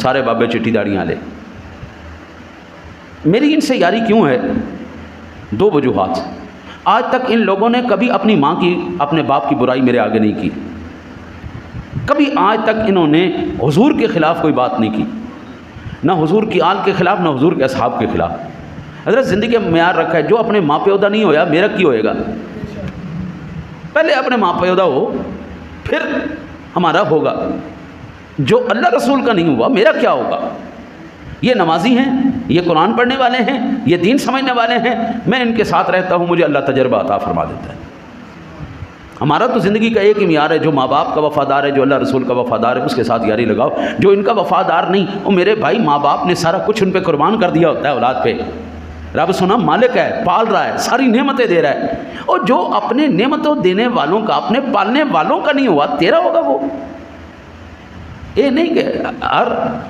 سارے بابے چٹی داڑیاں والے. میری ان سے یاری کیوں ہے؟ دو وجوہات. آج تک ان لوگوں نے کبھی اپنی ماں کی، اپنے باپ کی برائی میرے آگے نہیں کی. کبھی آج تک انہوں نے حضور کے خلاف کوئی بات نہیں کی، نہ حضور کی آل کے خلاف، نہ حضور کے اصحاب کے خلاف. حضرت زندگی میں معیار رکھا ہے، جو اپنے ماں پیودہ نہیں ہویا میرا کی ہوئے گا. پہلے اپنے ماں پیودہ ہو پھر ہمارا ہوگا. جو اللہ رسول کا نہیں ہوا میرا کیا ہوگا؟ یہ نمازی ہیں، یہ قرآن پڑھنے والے ہیں، یہ دین سمجھنے والے ہیں، میں ان کے ساتھ رہتا ہوں، مجھے اللہ تجربہ عطا فرما دیتا ہے. ہمارا تو زندگی کا ایک ہی معیار ہے، جو ماں باپ کا وفادار ہے، جو اللہ رسول کا وفادار ہے، اس کے ساتھ یاری لگاؤ. جو ان کا وفادار نہیں، وہ میرے بھائی ماں باپ نے سارا کچھ ان پہ قربان کر دیا ہوتا ہے اولاد پہ. رب سنا مالک ہے، پال رہا ہے، ساری نعمتیں دے رہا ہے. اور جو اپنے نعمتوں دینے والوں کا، اپنے پالنے والوں کا نہیں ہوا، تیرا ہوگا وہ. یہ نہیں کہ ہر